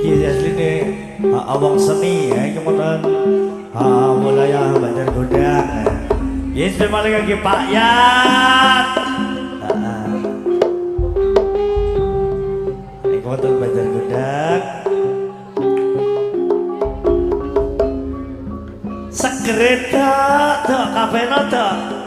iki asline awang seni ya kemudian wilayah Banjar Godang. Yes, terima lagi Pak Yat. Ini kemudian Banjar Godang. Segereta tuh kafe nota.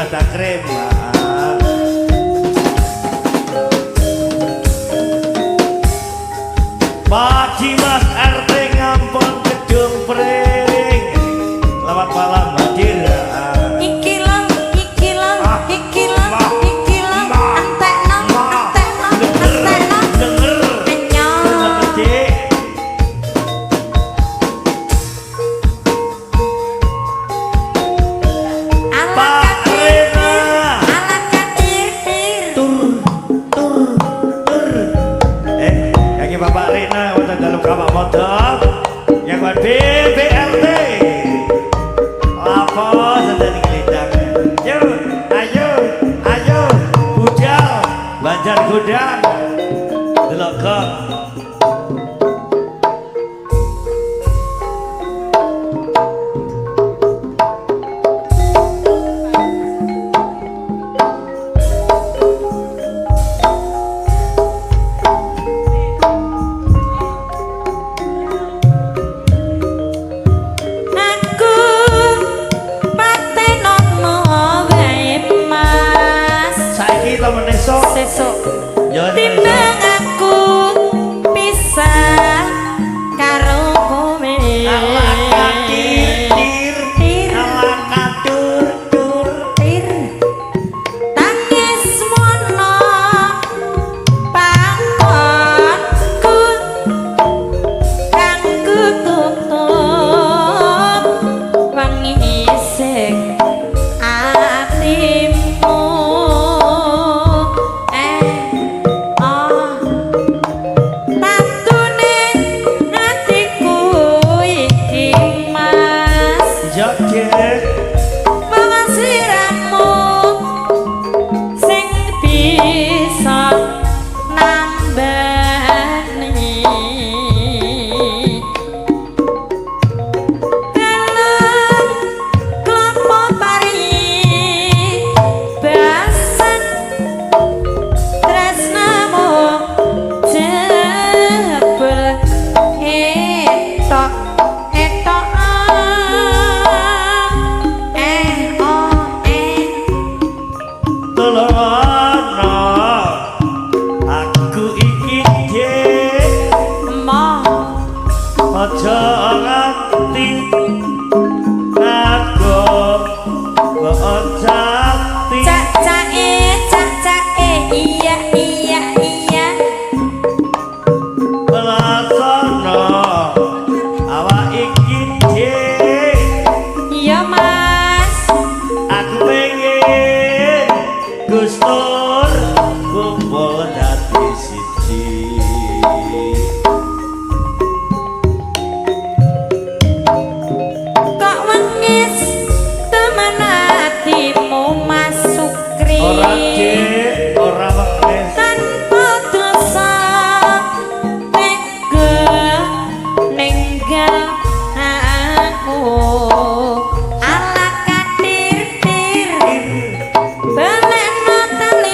Mas Takrim. Pak Dimas RT Ngampon Gedung Pring. Selamat malam hadir. Bapak Rina untuk dalam kamar motor yang buat BBRT apa sedang gelindang ayo Budal Banjar Gudang delok kok sesuk timbang aku pisah karo kowe ala katir ala katur tangis mono panggonku kang kututup wangi sing atimu. Pengasiramu sing bisa nambani dalam kelompok pari basan tresnamu jebel etok tolongono aku iki aja nganti aku bocati cacake iya pelasono awak iki iya mas aku pengen Gustur kumpul dadi siji kok wengis temen hatimu Mas Sukri ora Dik ora wengis tanpa dosa tega ninggal aku ala katir balekno tali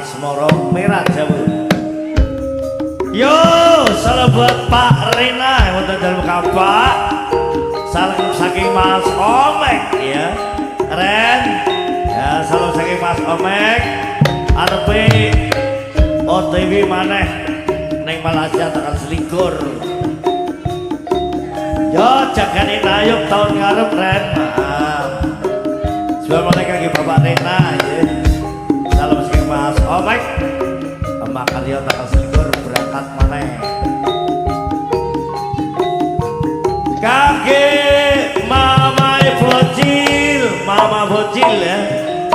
Asmoro Merah Jawa. Yo, salam buat Pak Rena yang udah dalam kapak. Salam saking Mas Omek ya. Ren. Ya, salam saking Mas Omek. Arepe OTW maneh neng Malaysia tekan selikur. Yo, jagani nayuk tahun ngarep Ren. Maaf. Sebab mereka lagi Bapak Rena ya. Salam saking Mas Omek. Emak Karyo tekan selikur berangkat maneh. Kakek Mama Bocil ya.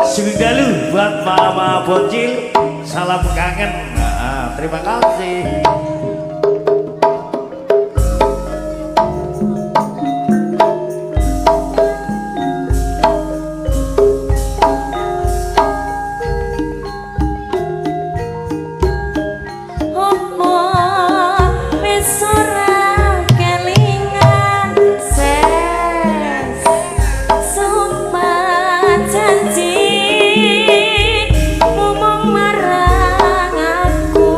Sudalu buat Mama Bocil. Salam kangen. Nah, terima kasih. Janji ngomong marang aku.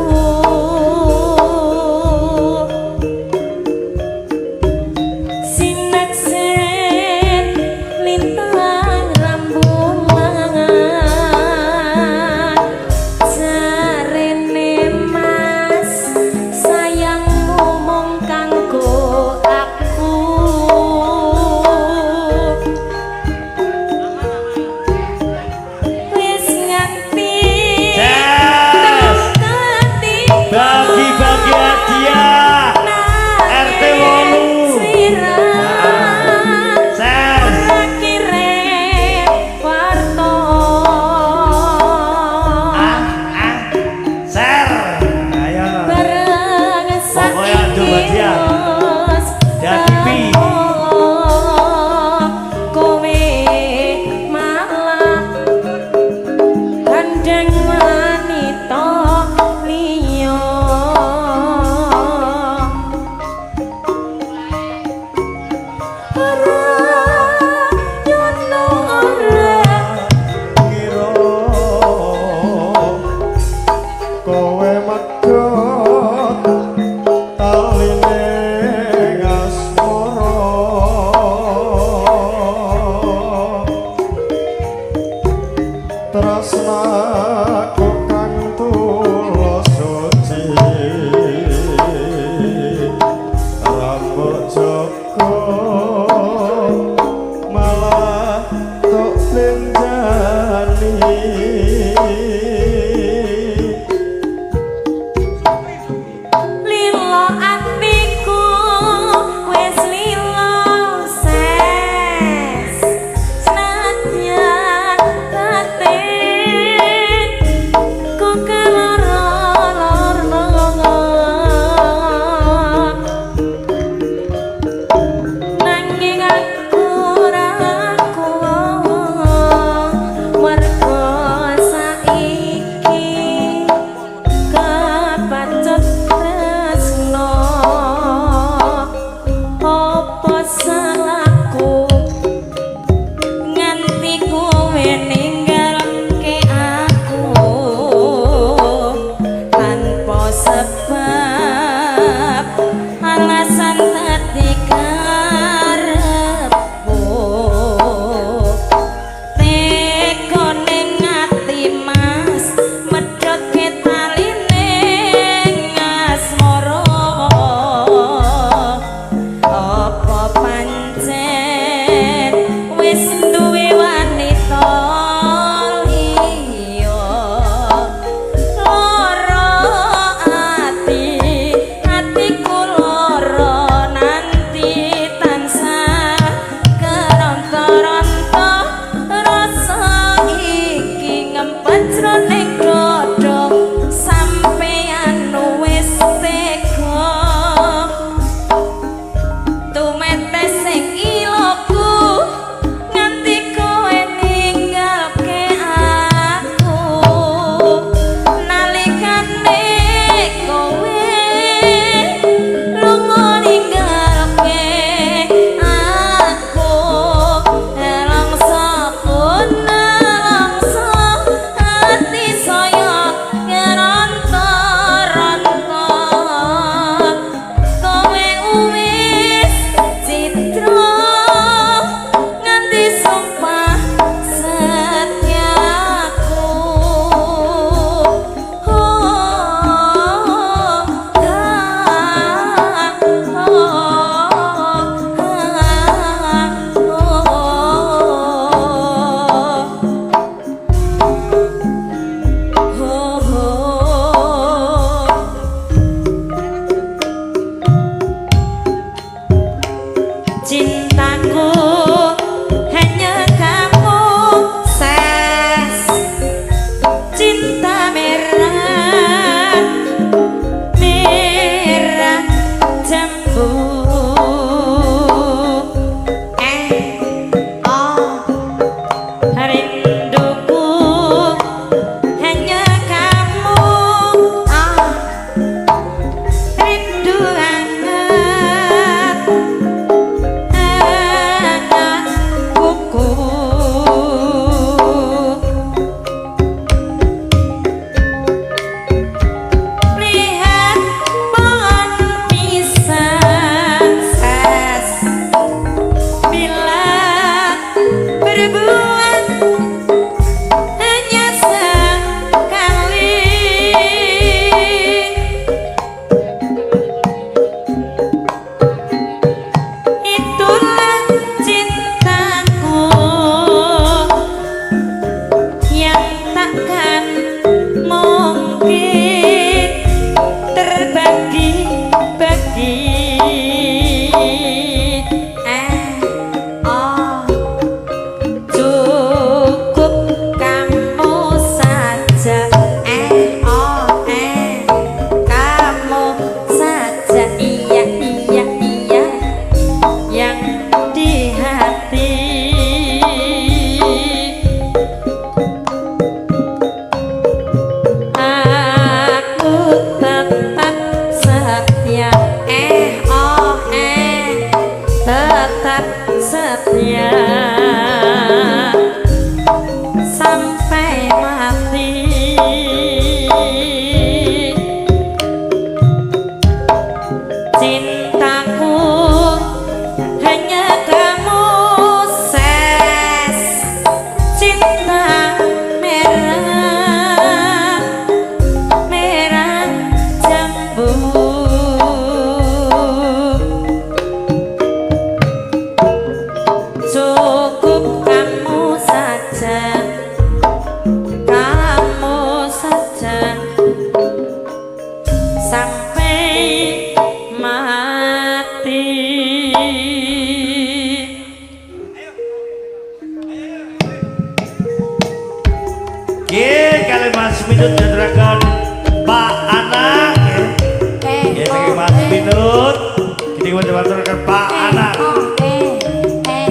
watur-waturkan Pak Anak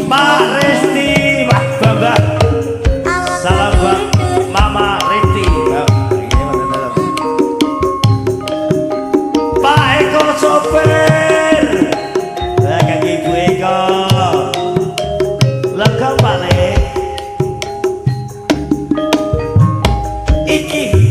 Pak Resti Pak Bambang salam buat Mama Resti Pak Eko sopir kaki Ibu Eko lega balik iki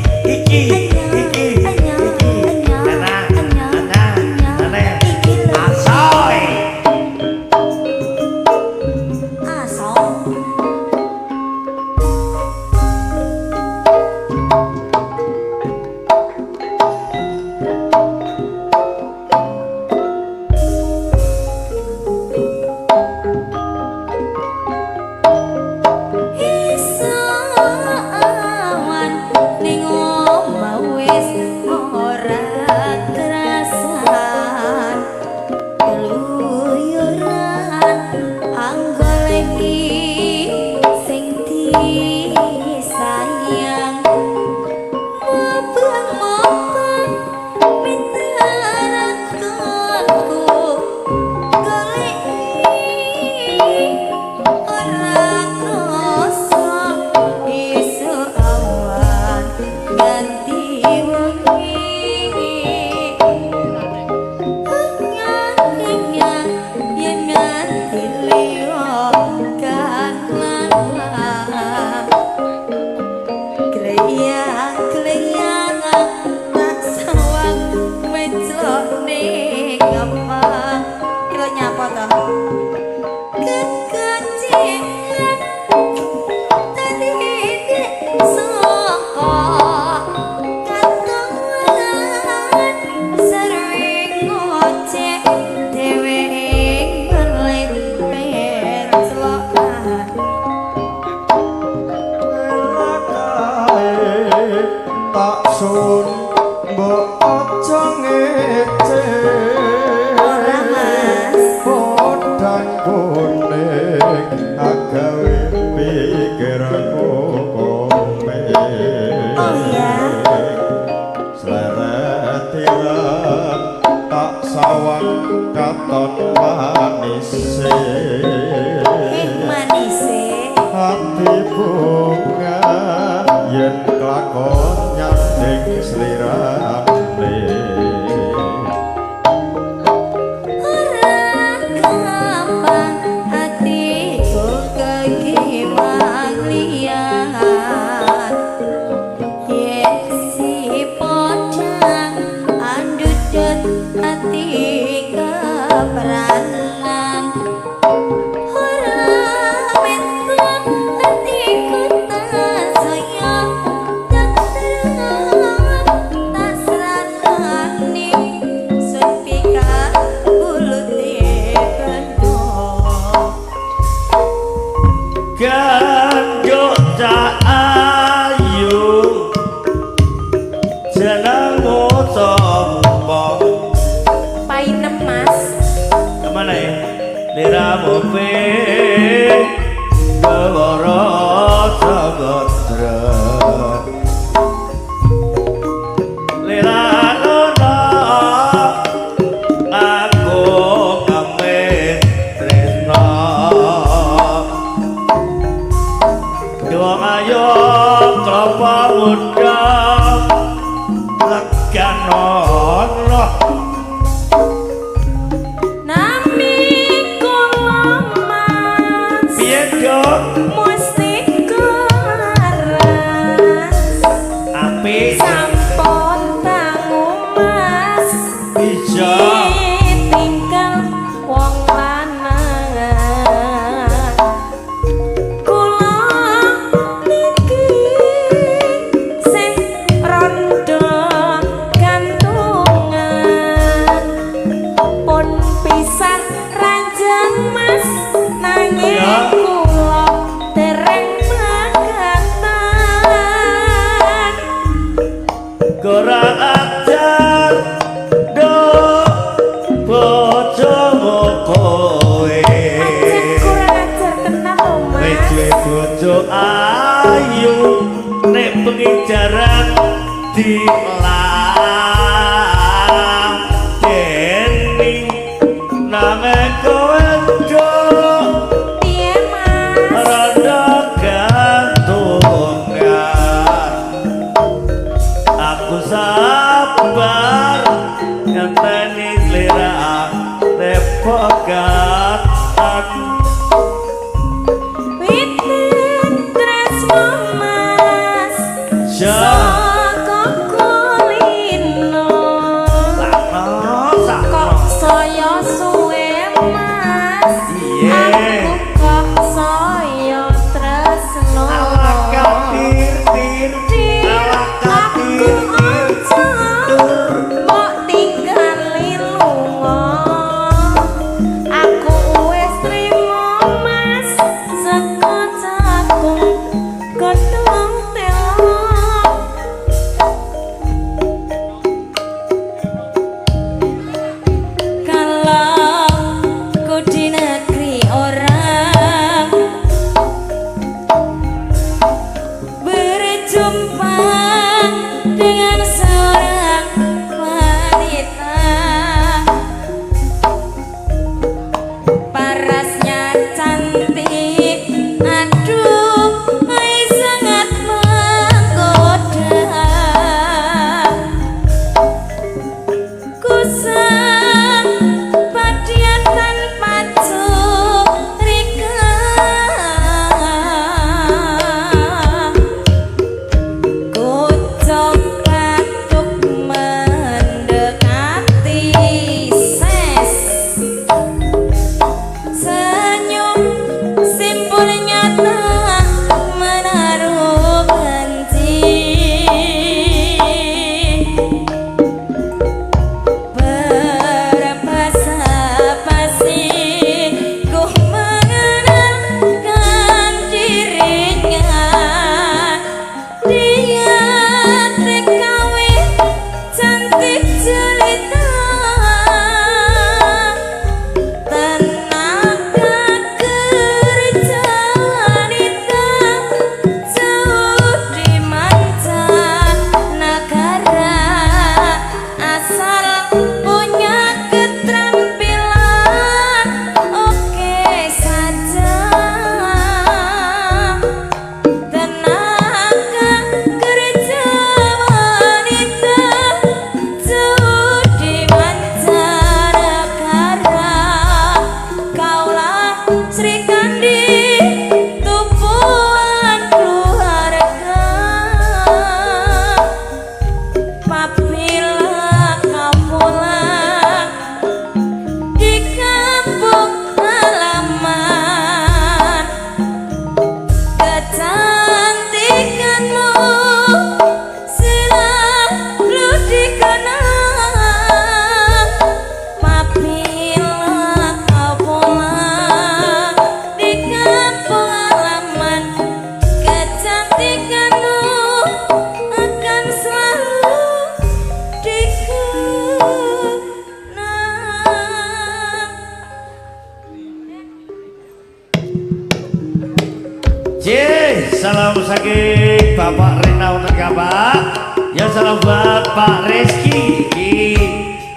Salam saking Bapak Rina untuk Bapak. Ya salam buat Pak Reski.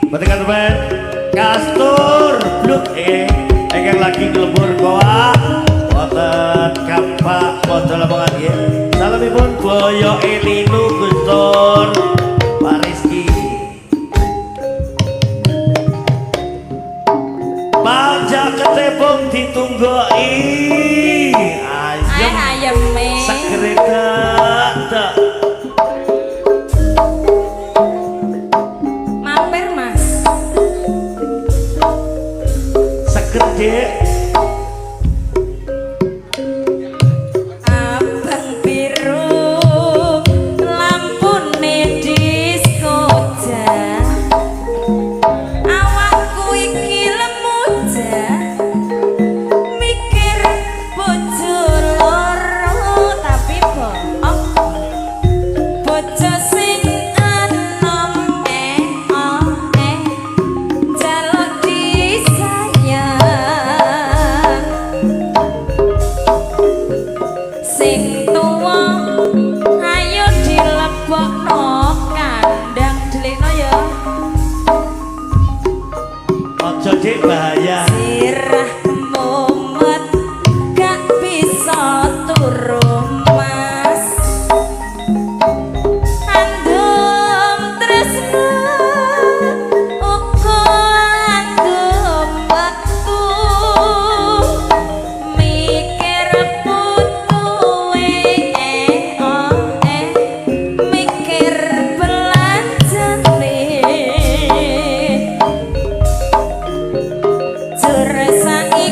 Betul teman Kastur Bluk yang lagi ngelebur goa. Wonten Bapak modal lapangan ya. Salamipun Boyo Elinu Gustur Pak Reski. Pajak ketepung ditunggoi. ayeme Sekreta mampir Mas sekrete abang biru lampune diskoja awakku iki lemu mikir bojo loro tapi bohong bojo sing enom jaluk disayang sing tuwa ayo dilebokno kandang delikno ya ojo dik bahaya sirah mumet gak bisa turu mas andum tresno uga andum wektu mikir putuwe mikir belanjane jur saiki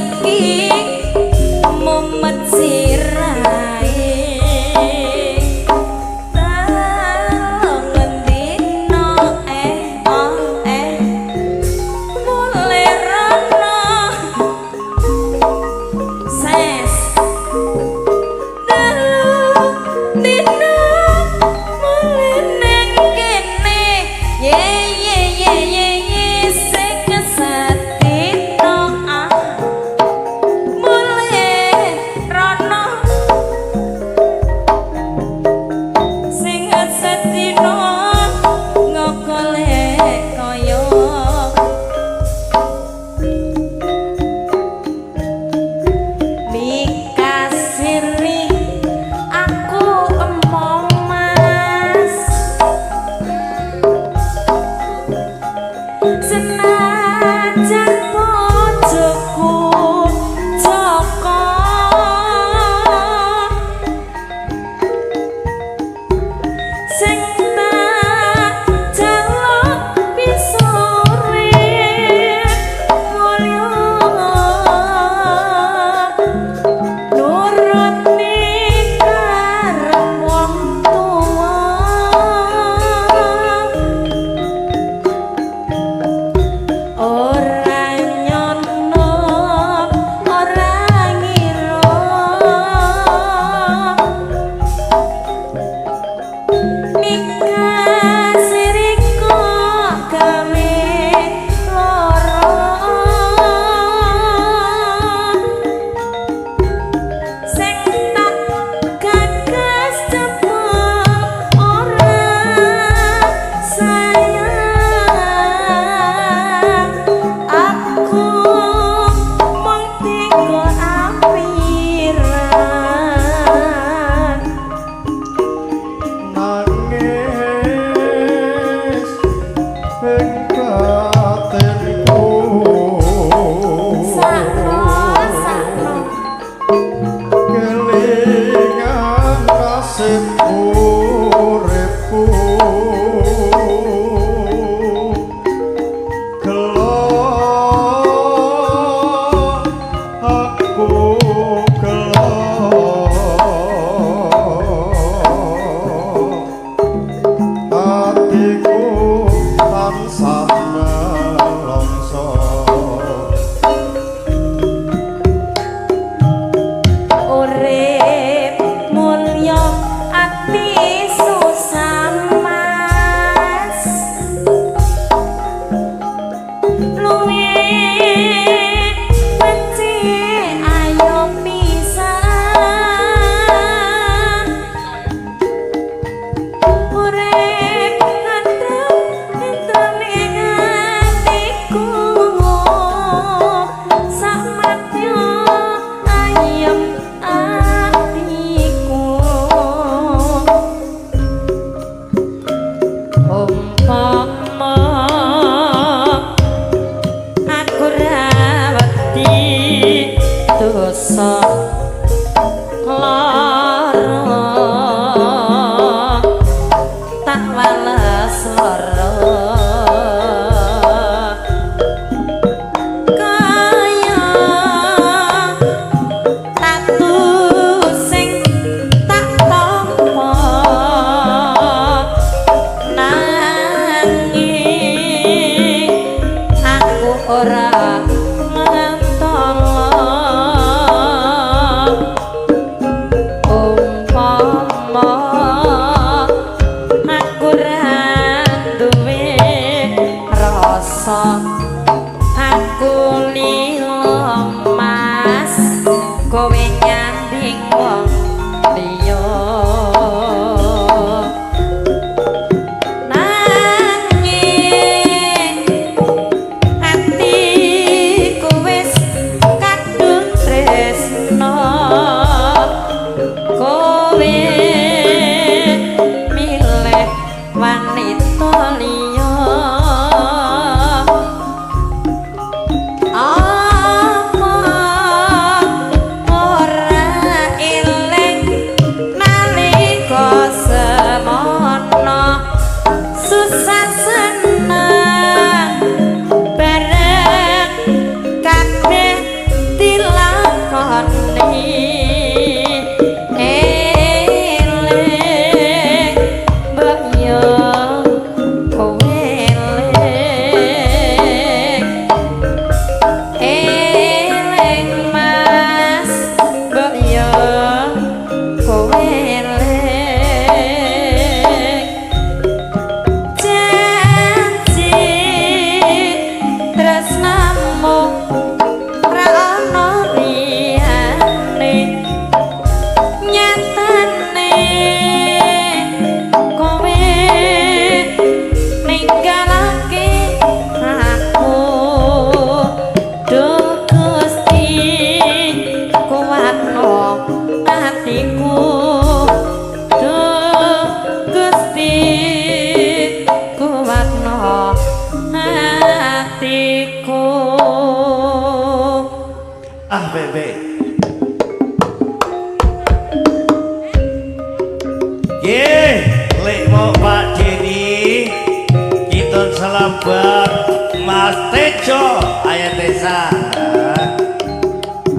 Mas Tejo ayat desa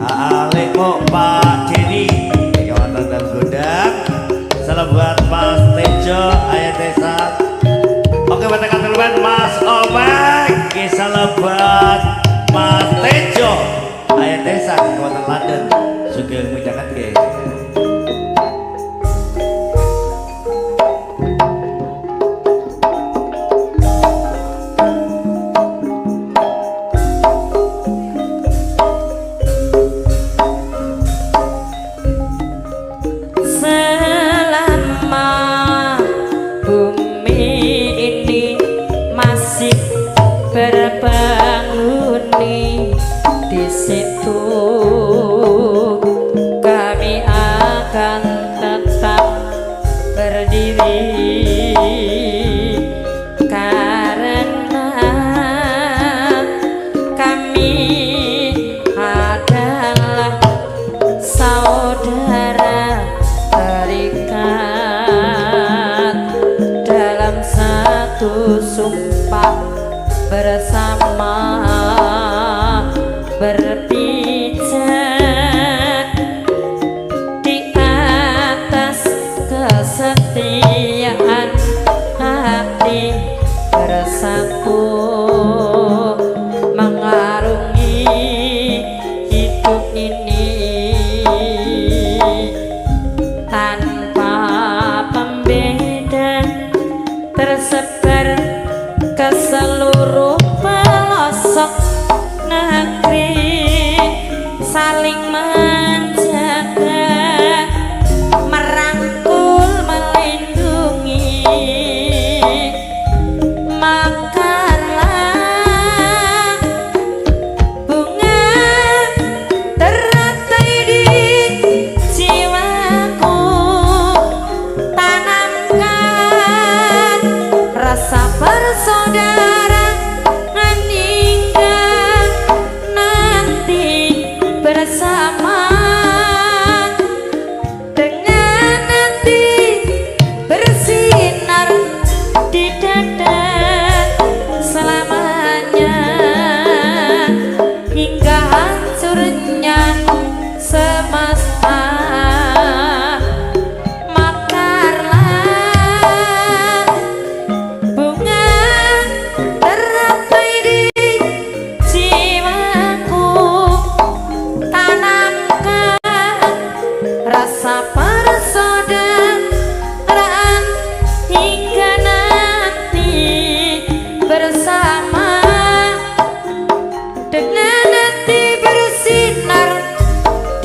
Aleko Pak Jenny kawan dan gudang salam buat Mas Tejo ayat desa. Oke pada katakan Mas Omek salam buat Mas Tejo ayat desa kawan London suka mengucapkan sumpah bersama berpijak di atas kesetiaan hati bersatu mengarungi hidup ini tanpa pembeda tersebar ke seluruh pelosok negeri saling menjaga merangkul melindungi makarlah bunga teratai di jiwaku tanamkan rasa bersaudara meninggalkan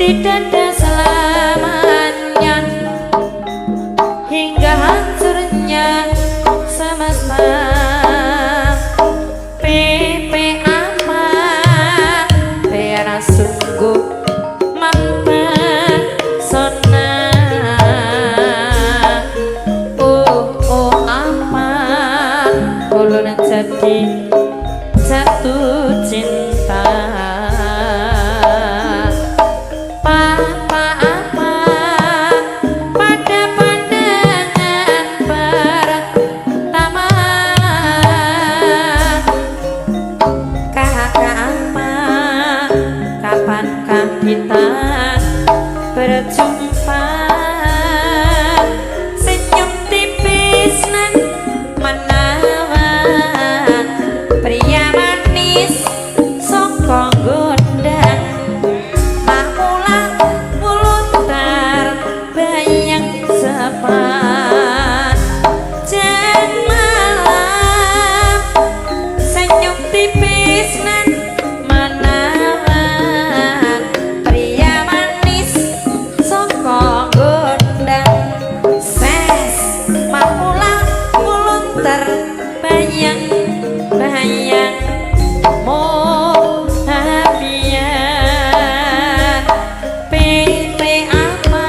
tidak ada selamanya hingga hancurnya semesta. PP apa biar sungguh mempesona. Oh apa ulun jadi jatuh cinta. Papa apa pada pandangan pertama. Kakak apa kapankah kita berjumpa. Senyum tipis nan menawan pria manis sokong gondang. Maulah mulut terbayang sepanjang malam. Senyum tipis nan menawan pria manis sokong gondang. Ses maulah mulut terbayang-bayang mohabian. PP apa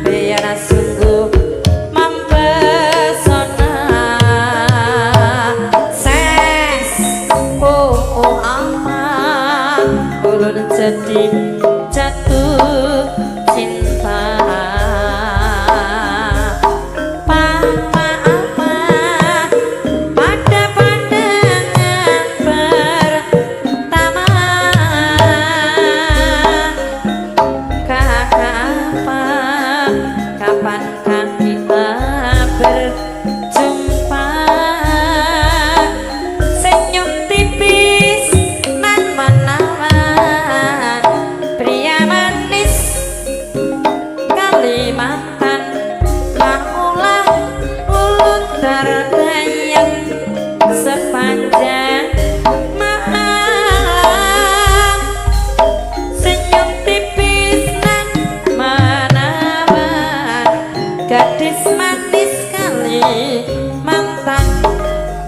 biar sungguh mempesona. Ses oh apa ulun jadi jatuh cinta. Papa apa pada pandangan pertama. Kakak apa kapankah kita berjumpa. Senyum tipis nan menawan pria manis Kalimantan. Maulah ulun terbayang sepanjang malam. Senyum tipis nan menawan gadis manis Kalimantan.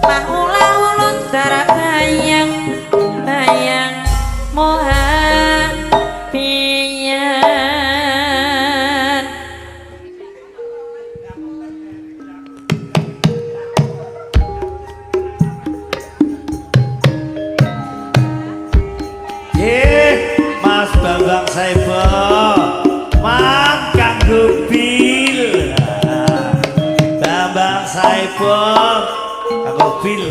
Maulah ulun terbayang-bayang mohabian. Mas Bambang Saibo Mang Bil. Bambang Saibo kanggo Bil.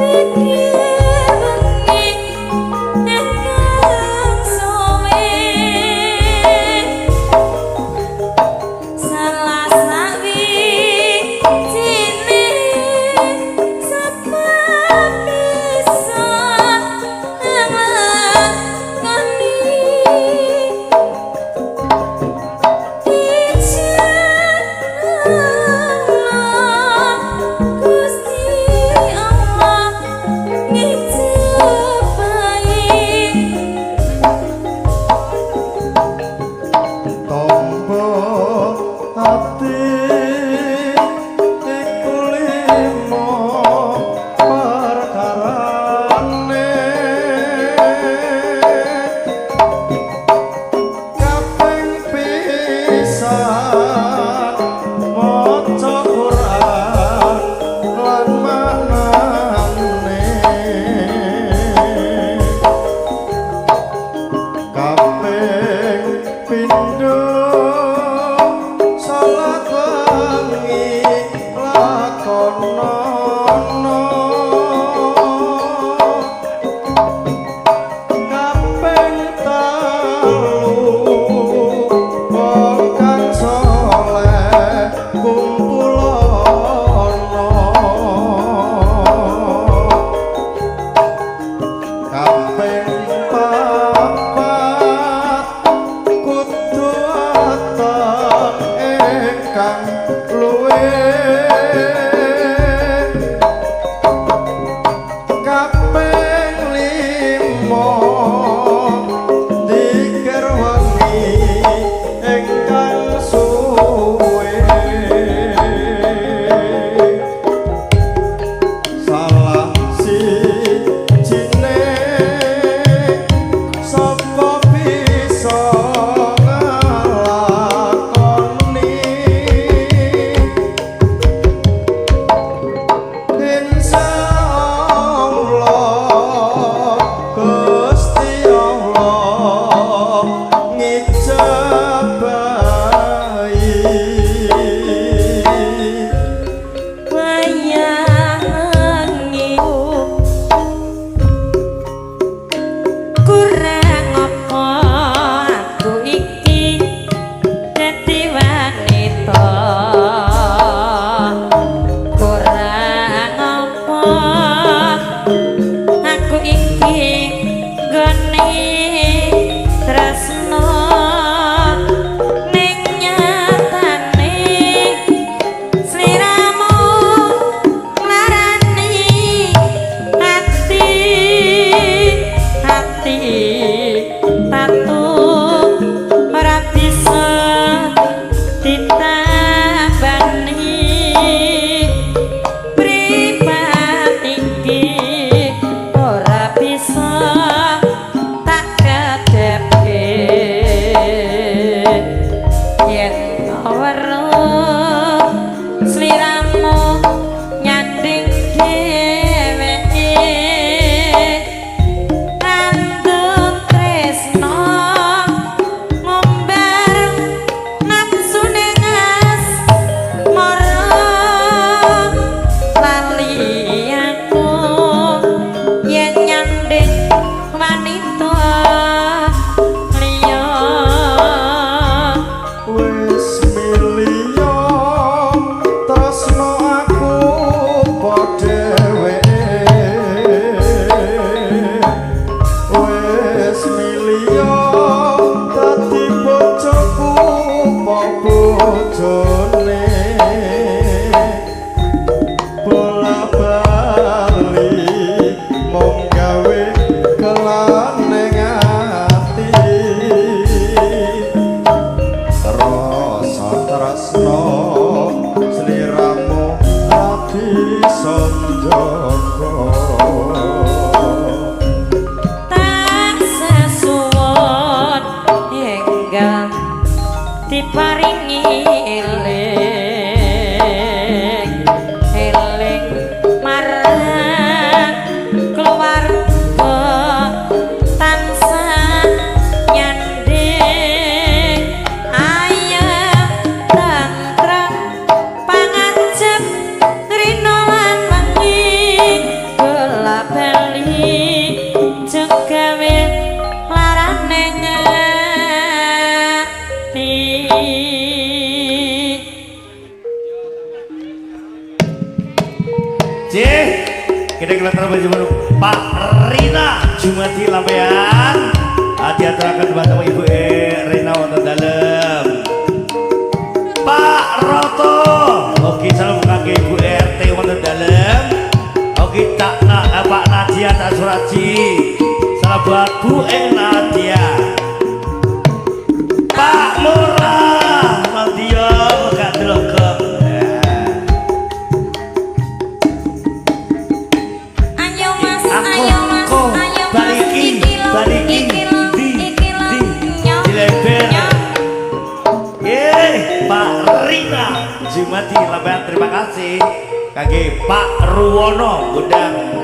Thank you. kelihatan baju Pak Rina Jumati lampian diaturakan buat ibu Rina wonten dalem Pak Roto oke salam kaki ibu RT wonten dalem oke tak Pak Nadia tak Suraji salam buat Bu Nadia Pak Murah Nadia gak delokeng Jumati lampian terima kasih kaki Pak Ruwono Gudang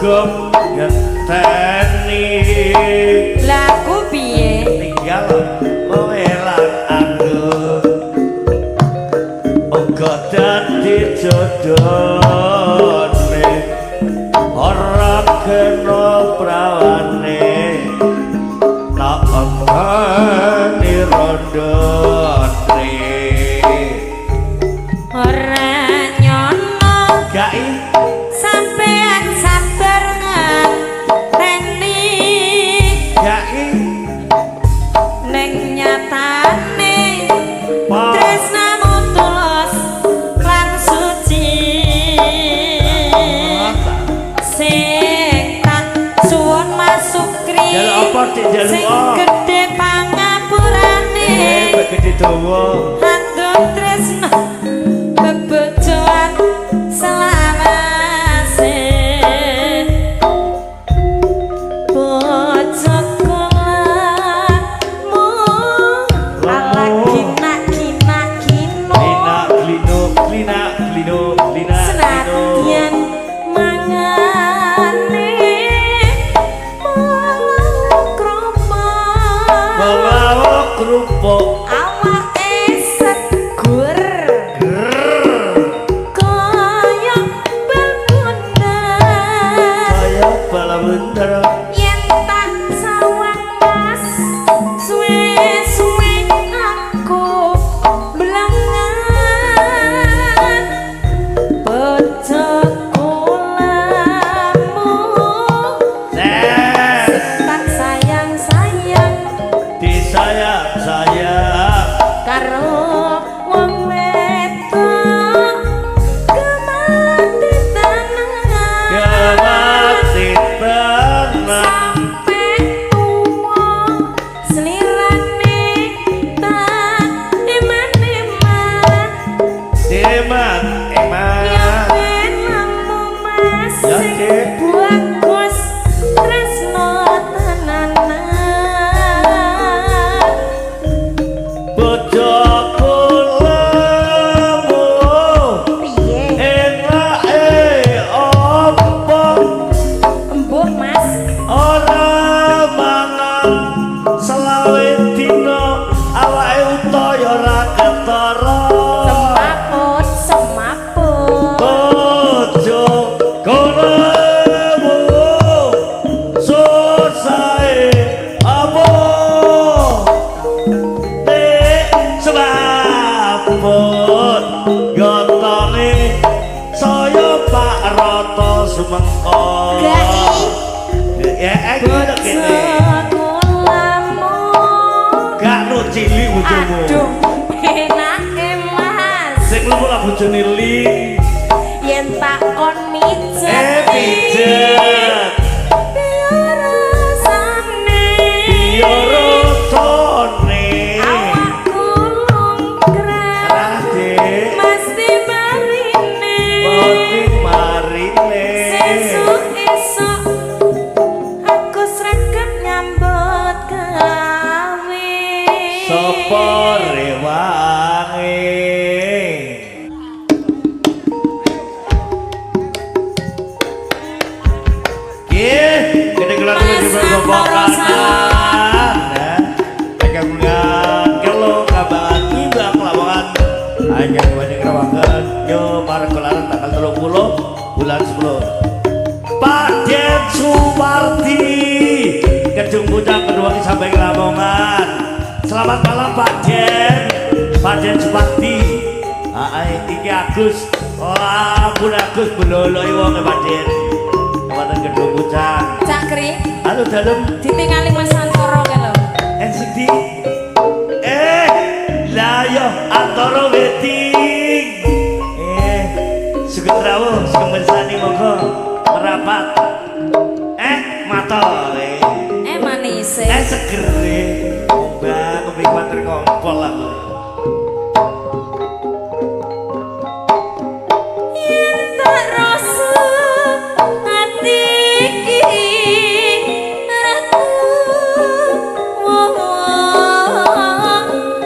sanggup ngeteni laku piye tinggal mengelak aku uga dadi jodohne ora kena prawane tak engkani rondone ora nyono gai sampean sabar ngenteni gai ning nyatane Pa. tresnamu tulus lan suci sing tak suwun masukri jaluk apa cek jaluk sing apa gedhe pangapurane gede dawa Handuk tresno bebojoan selawase bojoku lamu ala kinak-kinak kino lina lina senadyan mangane bawa kerupuk awake segur kaya berbundar saya bala bener yen tak sawang mas suwe-suwe aku belangan bojoku lamu tak sayang-sayang disayang-sayang karo wong wedok kemati tenang kemati tenang sampe tuwa slirane tak eman-eman eman ya penamu Ya, masih Cik. bagus tresno tenanan bojoku lemu piye enake opo embuh mas ora mangan selawe dina awake utaya ora ketara semaput bojo kolemu susah apa sebabut gotonge saya Pak Rata Sumengko ya aku udah gini bojoku lamu gak no cili bojomu aduh enake mas sing lu lah bojone li yen tak kon mijet pijet biar rasane biar rasane awakku lungkrah Rade mesti marine Mati marine sesuk-esuk aku sregep nyambut gawe Sopo rewange Gih, gede gelar di bergombok kanan Pegang ngangkelo kabangan tiba kelawangan Hanya kebanyakan kerawangan Yo para kelaran tanggal 30 bulan 10 Pak Den Supardi Gedung Bujang kedua sampai ke Lamongan Selamat malam Pak Den Supardi Iki Agus Pun Agus beloloi wong Pak Den Kabupaten Gedung Bujang cakri Halo dalam ditingali Mas Santoro ke lho NCT lah yo antara wedding sugeng rawuh sugeng bersani monggo merapat mata manis seger mbak kopi kuatir kompol aku yen tak rasa hati ratu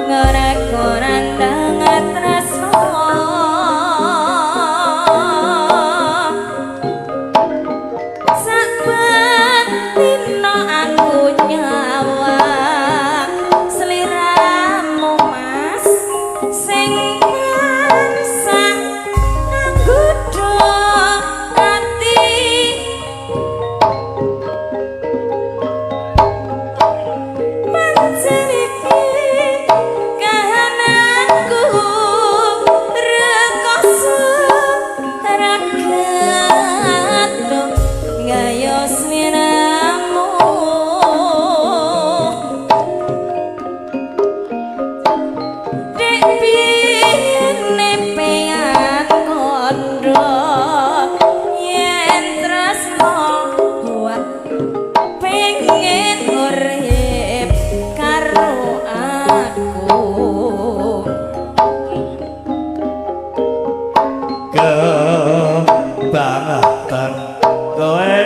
ngorek-ngorek dangat tresno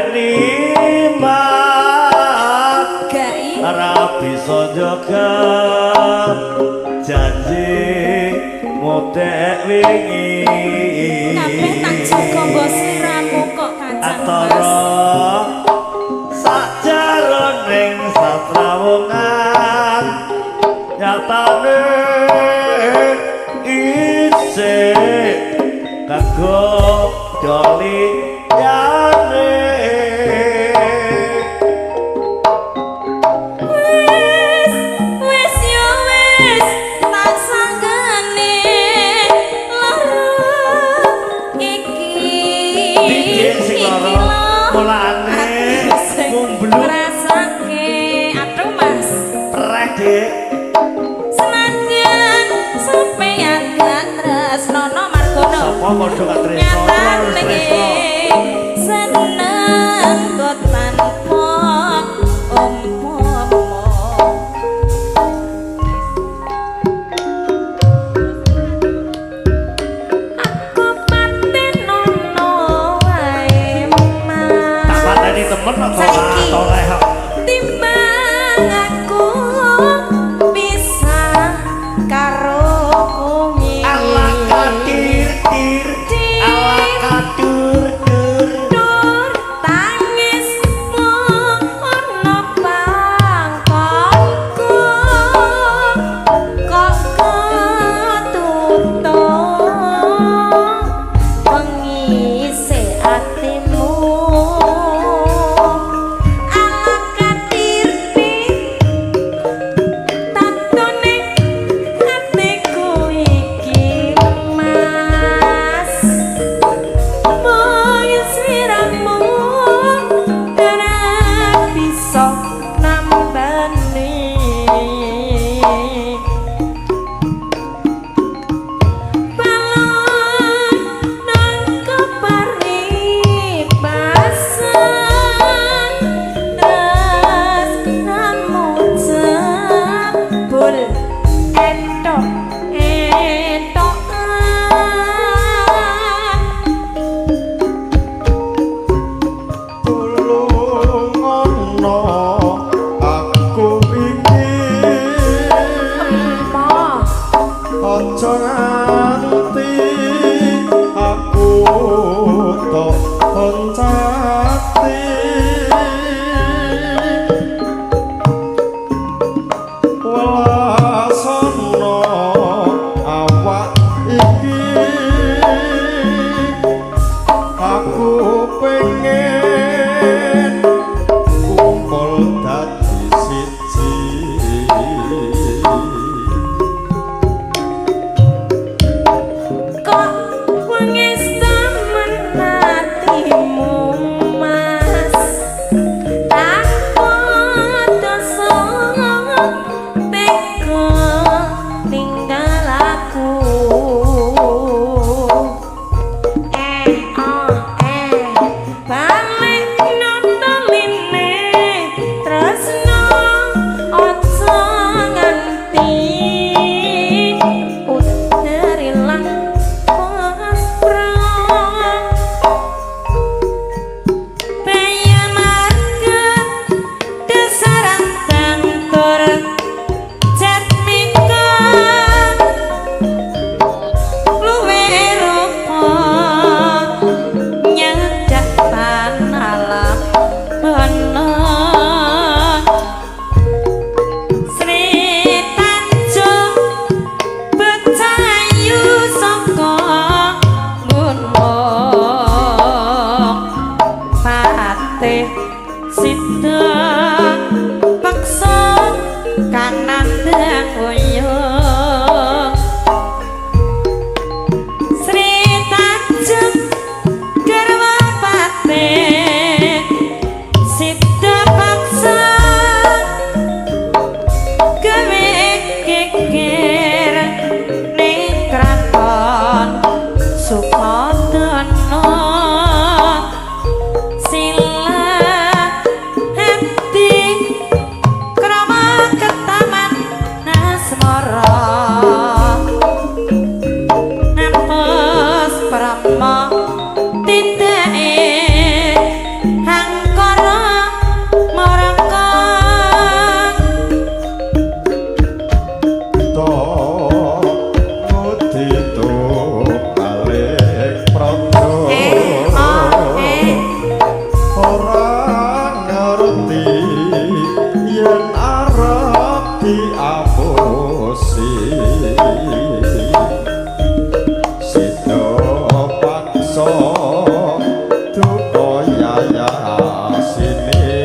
duweni mat gai ora bisa jaga janji motek wingi kabeh tak jaga mbok sliramu kok kancang antara sajaroning satrawungan nyatane isih kanggo doli yane wis yo wis tak sanggane lara iki Piye sing lara mulane mumbluk rasake aduh mas preh dik senajan sampeyan gak tresnono margono sapa padha gak tresno terus tresno seneng kok tanpa umpama aku paten nono wae mas tak pateni temen kok Saiki. toleh kok timbang aku bisa karo kuwi ala katir tir ala katur dur dur tangismu ono pangkonku kok ketutup pengisi atimu ala katirti tatone hatiku iki mas mung sliramu ora bisa nambani balon nang keparibasan tresnamu jebul entok entokan tulung ana aku iki aja nganti aku tok koncati walasana awak iki aku pengen kumpul dadi siji kok wengis temen hatimu mas tanpa dosa tega tinggal aku balik nontoline tresno ojo nganti udarilang pasrah bayan marga desaran tangkur jatmika luwe rupa nyedak panalam bener Sri Tanjung becayu saka gunung patih sida paksa kanan danguyung Sri Tanjung garwa patih sida paksa gawe geger ning kraton Sukodana sila hati ngerti yen arep diapusi sida paksa duka yaya sini